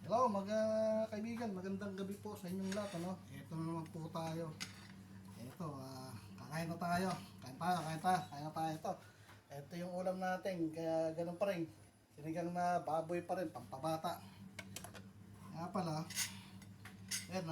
Hello mga kaibigan, magandang gabi po sa inyong lahat, ano? Ito na naman po tayo. Ito, kakain na tayo. Kain na tayo ito. Ito yung ulam natin, kaya ganun pa rin. Sinigang na baboy pa rin, pampabata. Nga pala, yan,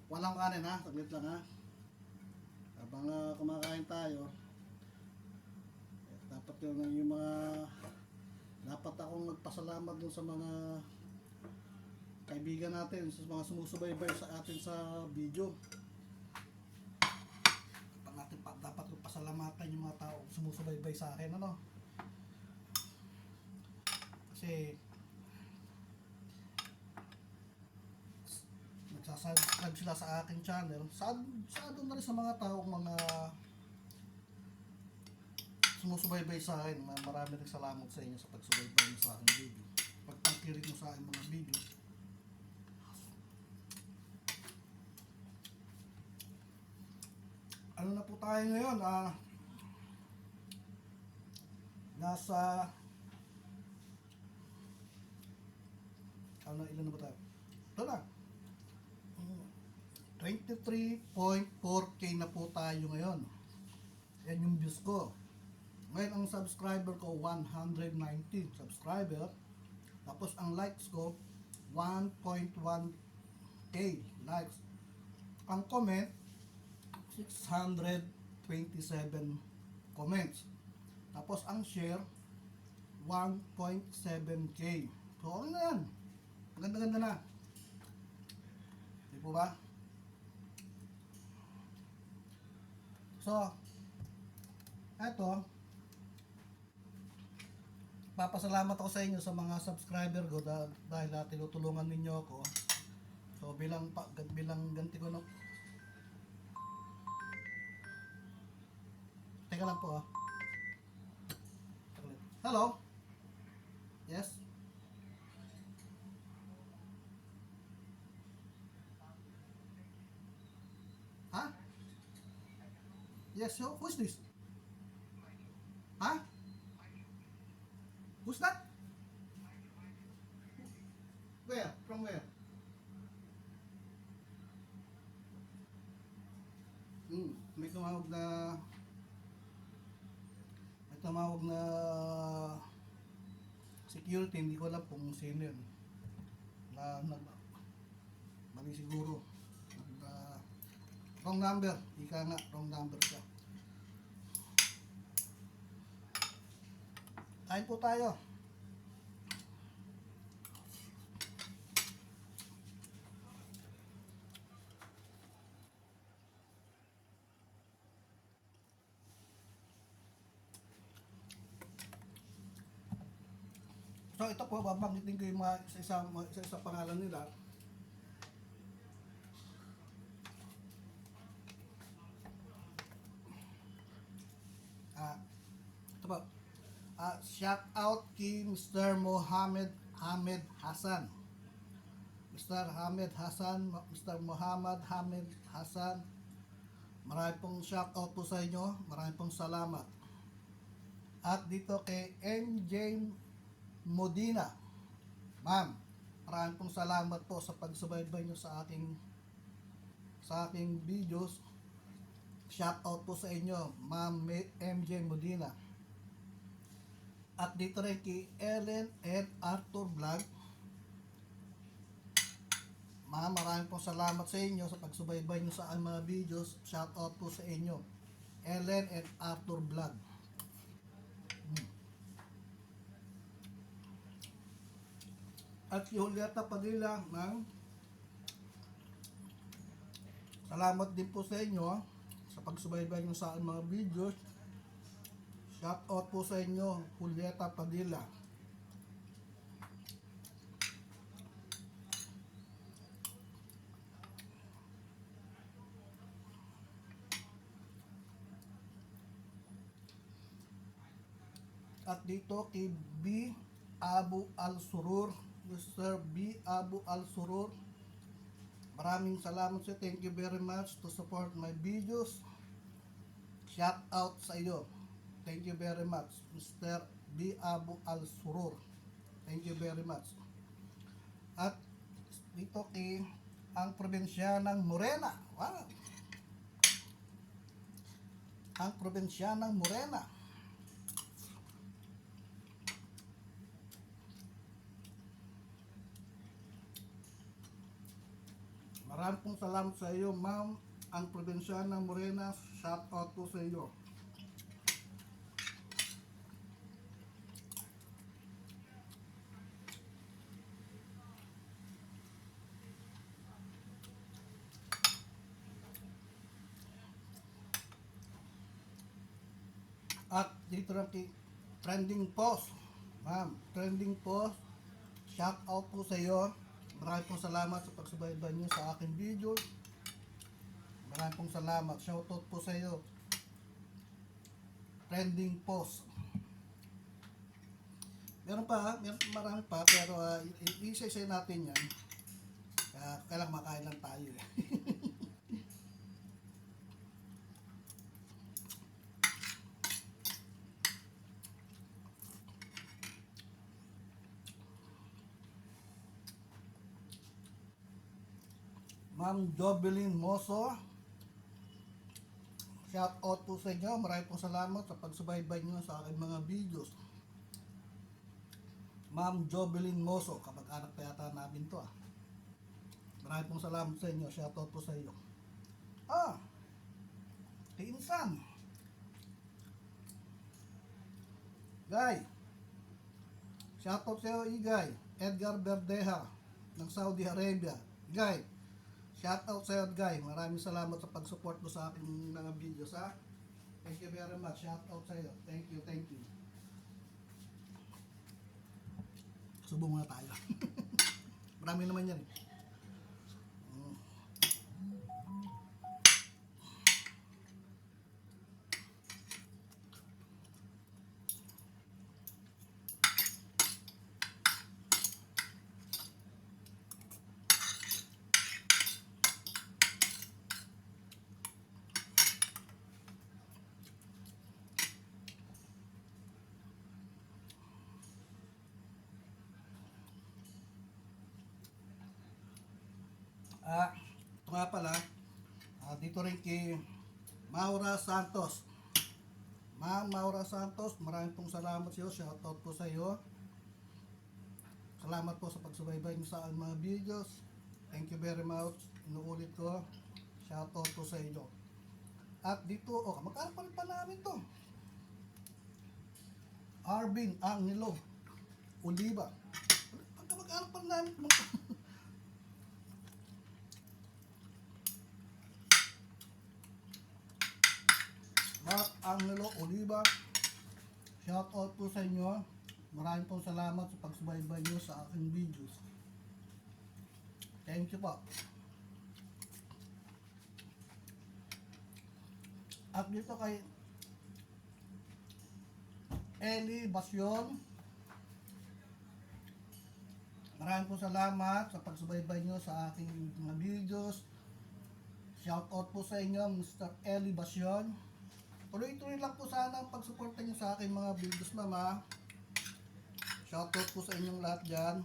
walang kanin ha, saglit lang ha. Habang kumakain tayo, dapat yung mga dapat akong magpasalamat dun sa mga kaibigan natin, sa mga sumusubaybay sa atin sa video. Dapat ko pasalamatan yung mga tao sumusubaybay sa akin, ano? Kasi nagsasubscribe sila sa aking channel. Sado na rin sa mga taong mga sumusubaybay sa akin. Marami rin salamat sa inyo sa pagsubaybay mo sa aking video, pagtangkilik mo sa aking mga video. Ano na po tayo ngayon? Nasa ilan na ba tayo? Ito na, 23.4k na po tayo ngayon. Yan yung views ko. Ngayon ang subscriber ko 119 subscriber. Tapos ang likes ko 1.1k likes. Ang comment 627 comments. Tapos ang share 1.7k. So ano na yan? Maganda-ganda na. Di po ba? So eto, papasalamat ako sa inyo sa mga subscriber ko dahil tinutulungan ninyo ako. So bilang ganti ko ng teka lang po Hello? Yes? Ha? Yes, so who's this? Ha? Who's that? Where? From where? May tumawag na security, hindi ko alam kung sino yun. Mali siguro. Wrong number. Ika nga, wrong number ka. Kain po tayo. So ito po, babanggitin ko yung mga isa pangalan nila. Ito po. Shout out kay Mr. Mohammed Hamid Hassan. Mr. Hamid Hassan, Mr. Muhammad Hamid Hassan. Marami pong shout out po sa inyo. Marami pong salamat. At dito kay MJ Modina. Ma'am, maraming pong salamat po sa pagsubaybay nyo sa aking videos. Shout out po sa inyo, Ma'am MJ Modina. At dito rin kay Ellen and Arthur Vlog. Ma'am, maraming pong salamat sa inyo sa pagsubaybay nyo sa aking mga videos. Shout out po sa inyo, Ellen and Arthur Vlog. At si Julieta Padilla, salamat din po sa inyo sa pagsubaybay nyo sa aking mga videos. Shout out po sa inyo, Julieta Padilla. At dito kay B. Abu Al-Surur, Mr. B. Abu Al-Surur, maraming salamat sa thank you very much to support my videos. Shout out sa iyo. Thank you very much, Mr. B. Abu Al-Surur. Thank you very much. At dito kay ang probinsya ng Morena. Wow! Ang probinsya ng Morena. Maraming pong salamat sa iyo, ma'am. Ang probinsya ng Morena, shout out po sa iyo. At dito lang kay trending post. Ma'am, trending post. Shout out po sa iyo. Maraming pong salamat sa pagsubaybay niyo sa aking video. Maraming pong salamat. Shout out po sa iyo. Trending post. Meron pa, marami pa, pero i-say natin yan. Kailangan makain lang tayo eh. Ma'am Jovelyn Moso, shout out po sa inyo. Maraming pong salamat sa pagsubaybay nyo sa aking mga videos. Ma'am Jovelyn Moso, kapag-anak pa yata namin to ah. Maraming pong salamat sa inyo. Shout out po sa iyo. Kay Insan. Guy. Shout out sa iyo, Igay. Edgar Verdeja ng Saudi Arabia. Guy. Shout out sa iyo, Guy. Maraming salamat sa pag-support mo sa aking mga videos ha. Thank you very much. Shout out sa iyo. Thank you, thank you. Subo muna tayo. Marami naman yan eh. Ito nga pala, dito rin kay Maura Santos. Ma'am Maura Santos, maraming pong salamat sa iyo. Shoutout po sa iyo. Salamat po sa pagsubaybay niyo sa mga videos. Thank you very much. Inuulit ko. Shoutout po sa iyo. At dito, magkano pa rin pa namin to? Arvin Angelo Oliva. Magkano pa rin namin Mark Angelo Oliva, shout out po sa inyo. Maraming pong salamat sa pagsubaybay nyo sa aking videos. Thank you po. At dito kay Eli Basyon, maraming pong salamat sa pagsubaybay nyo sa aking mga videos. Shout out po sa inyo, Mr. Eli Basyon. Tuloy-tuloy lang po sana ang pagsuporta nyo sa aking mga videos, mama. Shoutout po sa inyong lahat dyan.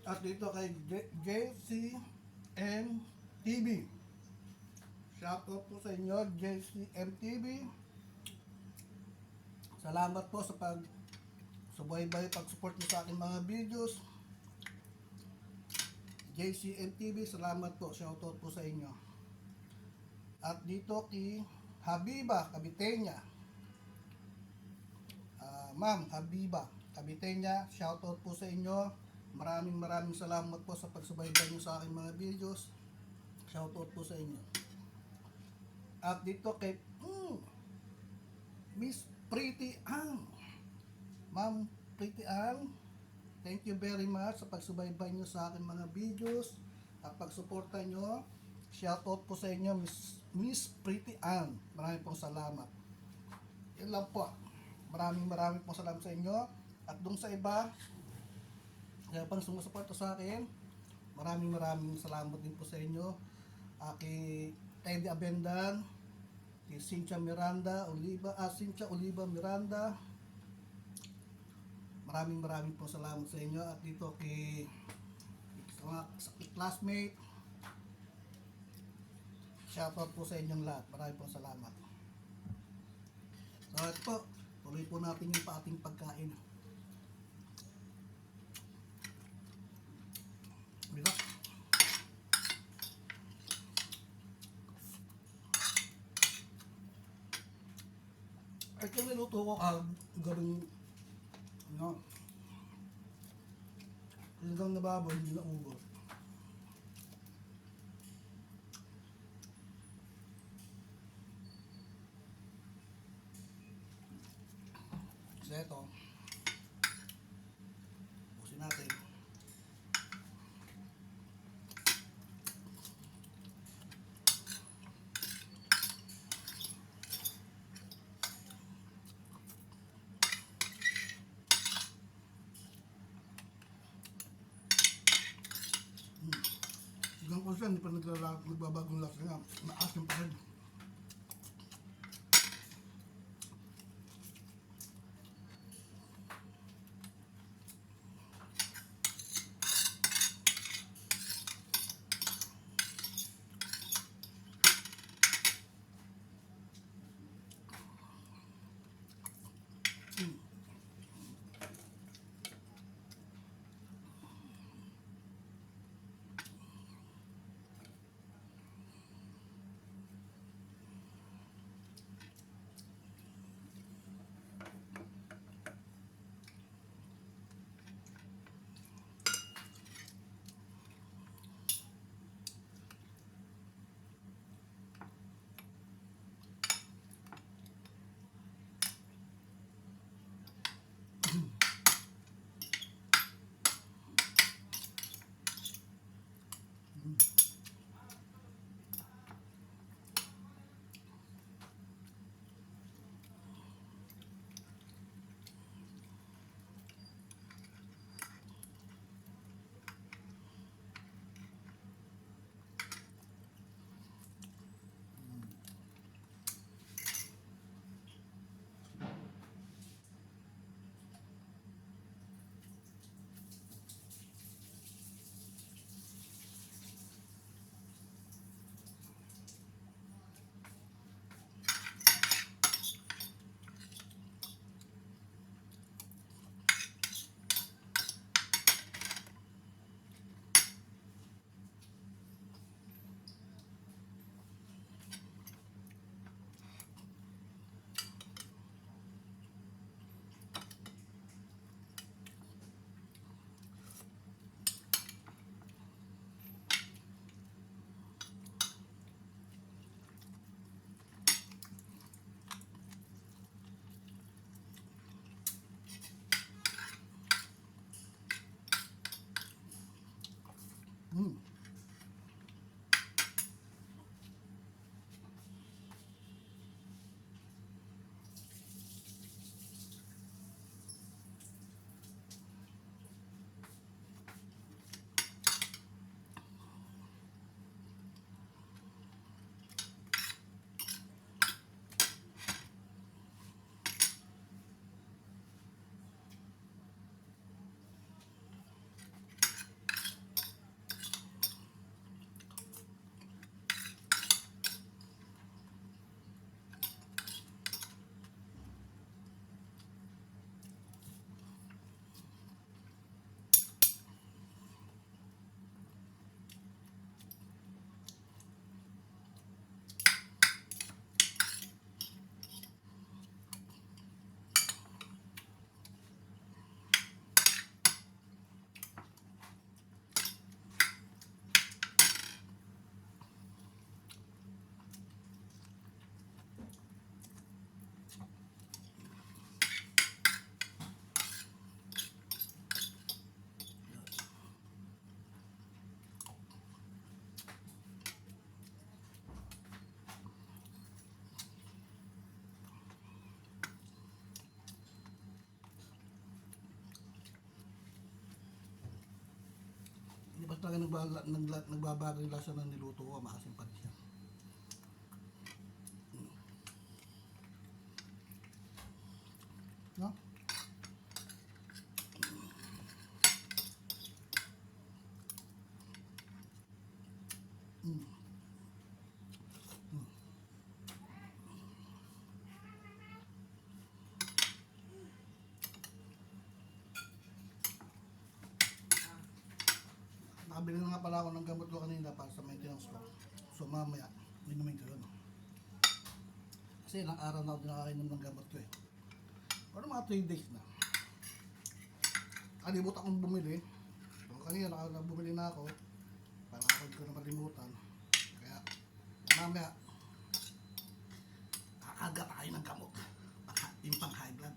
At dito kay JCM TV. Shoutout po sa inyo, JCM TV. Salamat po sa pag-subaybay, pag-support niyo sa aking mga videos. JCM TV, salamat po. Shoutout po sa inyo. At dito kay Habiba Cabitenya. Ma'am Habiba Cabitenya, shoutout po sa inyo. Maraming salamat po sa pagsubaybay niyo sa aking mga videos. Shoutout po sa inyo. At dito kay Miss Pretty Ang. Ma'am Pretty Ang, thank you very much sa pagsubaybay niyo sa aking mga videos at pagsuporta niyo. Shoutout po sa inyo, Miss Pretty Ann. Maraming pong salamat. Yan lang po. Maraming pong salamat sa inyo. At dun sa iba, kaya pang sumusuporta sa akin, maraming salamat din po sa inyo. Kay Teddy Abendan, kay Cynthia Oliva Miranda. Maraming po salamat sa inyo. At dito kay mga classmate, shoutout po sa inyong lahat. Maraming po salamat. So ito po, tuloy po natin yung ating pagkain. Diba? At yung niluto ko gawing ano, hanggang nababaw, hindi na ubos. So ito, busin natin. Hanggang ko siya, hindi pa nagbabagong lasa nga. Maasim pa rin. nagbabago yung lasa ng niluto ko, maasim pa rin siya. No? Nakabili na nga pala ako ng gamot ko kanina para sa maintenance ko. So mamaya, inumin ko yun. Kasi ilang araw na ako nakakainom ng gamot ko eh. Pero mga 3 days na. Kalimutan akong bumili. So kanina bumili na ako. Para ako hindi ko na malimutan. Kaya mamaya, kakaga tayo ng gamot. Yung pang high blood.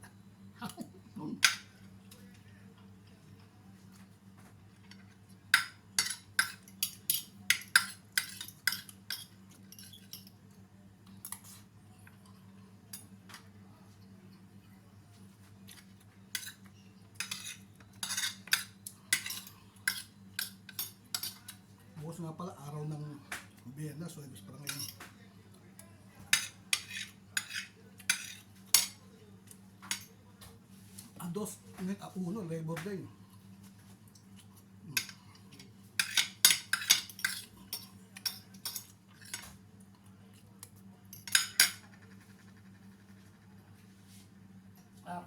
Bukas nga pala, araw ng Biyernes, so ibig pala ngayon. Dos, uno, Labor Day. Ah.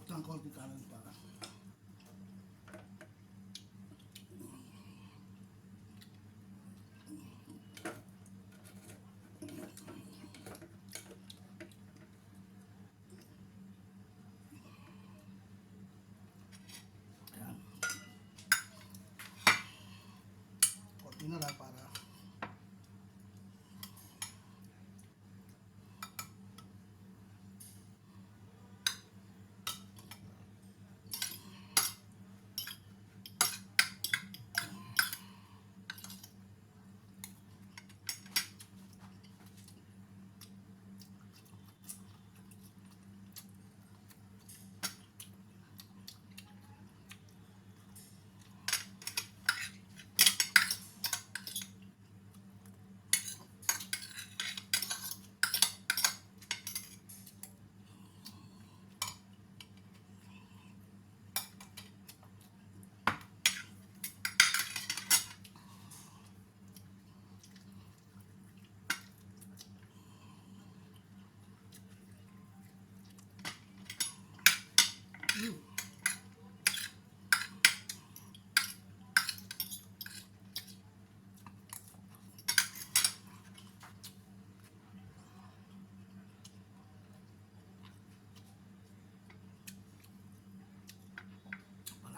Ng konti kanan para. Ayan. Konti na lang para.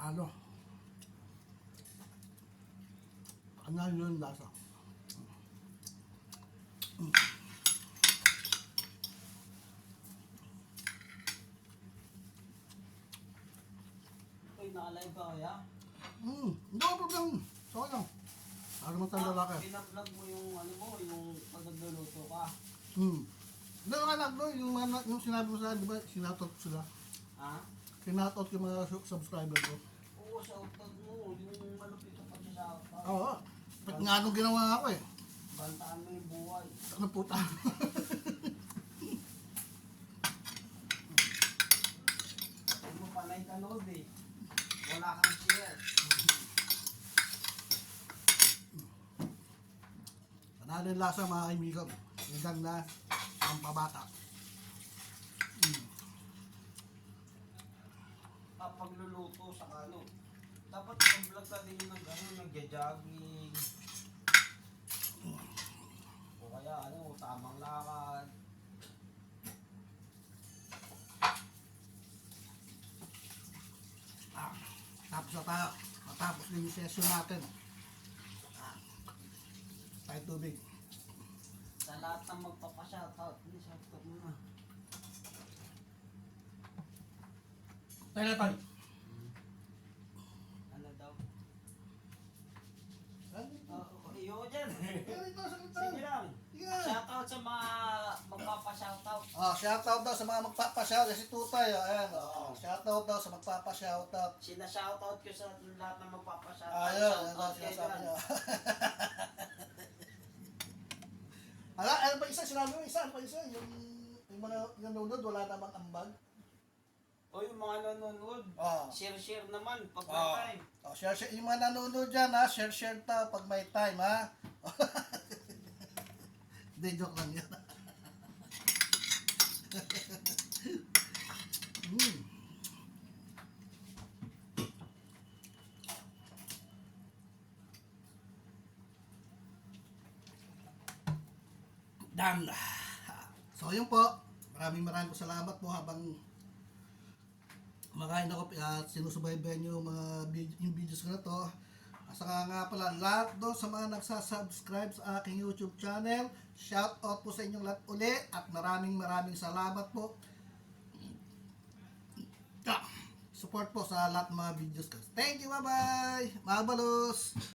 Panalo. Panalo yung lasa. Naka-live ba kaya? Hindi ako problem. So lang. Para matanda ka. Pinablog mo yung ano mo, yung pag nagluluto ka. Hindi ako kalaglo. Yung sinabi mo sa akin, di ba? Sinatot ko sila. Ha? Sinatot ko yung mga subscriber ko. Oo, shoutout mo. Yung malupit ka pag shoutout. Oo. Ba't nga nung ginawa ako eh. Bantaan mo yung buhay. Ano puta? Huwag mo panay ka load eh. Wala kang share. Panalo yung lasa mga kaibigan. Hanggang na ang pabata. Kapag luluto sa kano. Dapat mag-vlog ka din ng gano'n, nagja-jogging. O kaya ano, tamang lakad. Tapos na tayo. Matapos din yung session natin. Tayo tubig. Sa lahat ng magpapa-shoutout, hindi shoutout muna. Tayo na tayo. Ano daw? Ano? Iyo dyan. Ito, sagot Sige lang. Yeah. Shoutout sa mga magpapa-shoutout. Shoutout daw sa mga magpapa-shoutout. Si Tutay, ayan. Shoutout daw sa magpapa-shoutout. Sina-shoutout ko sa lahat ng magpapa-shoutout. Ayun, ano Shoutout kayo sinasabi dyan. niya. Ano ba isa? Sinabi mo isa? Ano ba isa? Yung mga nanonood, wala namang ambag. O yung mga nanonood, Oh. share-share naman pag may Oh. time. Share. Yung mga nanonood dyan, ha? Share ta pag may time, ha? Hindi, joke lang yan. Done. So, yun po. Maraming salamat po habang kumakain ako at sinusubaybayan nyo yung mga yung videos ko na to. At saka nga pala, lahat doon sa mga nagsasubscribe sa aking YouTube channel, shout out po sa inyong lahat uli at maraming salamat po. Support po sa lahat ng mga videos ko. Thank you, bye-bye! Mga balos!